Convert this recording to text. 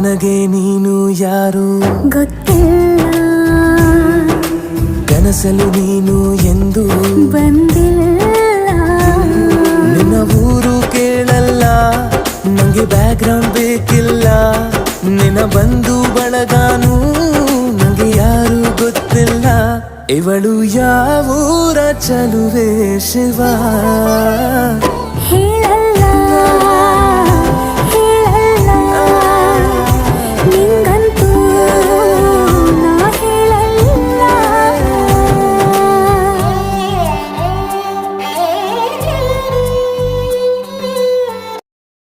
ನನಗೆ ನೀನು ಯಾರು ಗೊತ್ತಿಲ್ಲ, ಕನಸಲು ನೀನು ಎಂದು ಬಂದಿಲ್ಲ. ನಿನ್ನ ಊರು ಕೇಳಲ್ಲ, ನಂಗೆ ಬ್ಯಾಕ್ಗ್ರೌಂಡ್ ಬೇಕಿಲ್ಲ. ನಿನ್ನ ಬಂಧು ಬಳಗಾನು ನಂಗೆ ಯಾರು ಗೊತ್ತಿಲ್ಲ. ಇವಳು ಯಾವೂರ ಚಲುವೆ ಶಿವ ಹೇಳಲ್ಲ